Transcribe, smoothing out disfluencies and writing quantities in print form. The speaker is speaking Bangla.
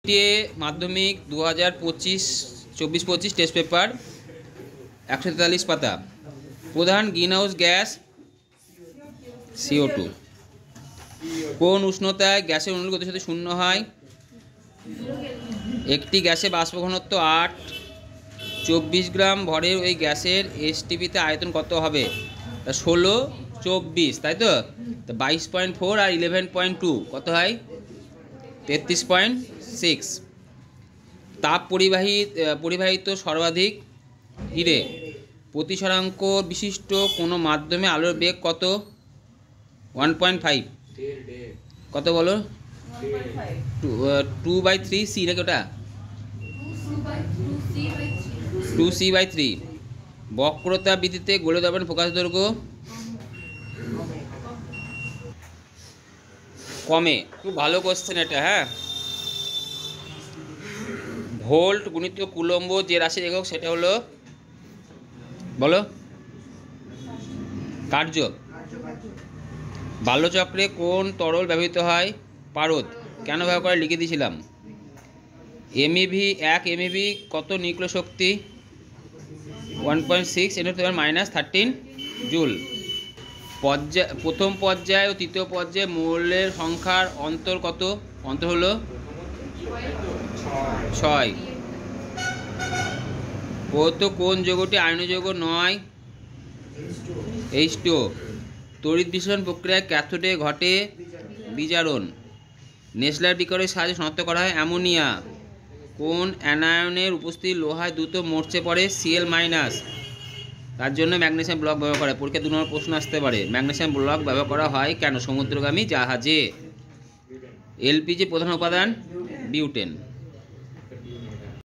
NTA মাধ্যমিক 2024-25 টেস্ট পেপার 143 পাতা। প্রধান গ্রিনহাউস গ্যাস CO2। কোন উষ্ণতায় গ্যাসের অনুর গতির শূন্য হয়? একটি গ্যাসে বাষ্প ঘনত্ব 8, 24 গ্রাম ভরের ওই গ্যাসের STPতে আয়তন কত হবে? 16, 24, তাই তো? 22.4 আর 11.2 কত হয়? 33.6। তাপ পরিবাহিত সর্বাধিক হিরে প্রতিসরাঙ্ক বিশিষ্ট কোনো মাধ্যমে আলোর বেগ কত? 1.5। কত বলো? 2/3C নাকি ওটা? 2C/3। বক্রতা বৃদ্ধিতে গোলীয় দ্রবণের প্রকাশ দৈর্ঘ্য কমে। খুব ভালো কোশ্চেন এটা। হ্যাঁ, ভোল্ট গুণিত কুলম্ব যে রাশির একক সেটা হলো, বলো, কার্য। বাল্যচক্রে কোন তরল ব্যবহৃত হয়? পারদ। কেন ব্যবহার করে লিখে দিয়েছিলাম। MeV 1 MeV কত নিউক্লিয় শক্তি? 1.6 × 10⁻13 জুল। প্রথম পর্যায় ও তৃতীয় পর্যায়ে মৌলের সংখ্যার অন্তর কত? অন্তর হলো 6। প্রদত্ত কোন যৌগটি আয়নীয় যৌগ নয়? H2O। তড়িৎ বিশ্লেষণ প্রক্রিয়ায় ক্যাথোডে ঘটে বিজারণ। নেসলার বিকারের সাহায্যে শনাক্ত করা হয় অ্যামোনিয়া। কোন অ্যানায়নের উপস্থিতি লোহায় দ্রুত মরচে পড়ে? Cl-। তার জন্য ম্যাগনেসিয়াম ব্লক ব্যবহার করে। পরীক্ষা 2 নম্বর প্রশ্ন আসতে পারে। ম্যাগনেসিয়াম ব্লক ব্যবহার করা হয় কেন? সমুদ্রগামী জাহাজে। LPG প্রধান উপাদান বিউটেন।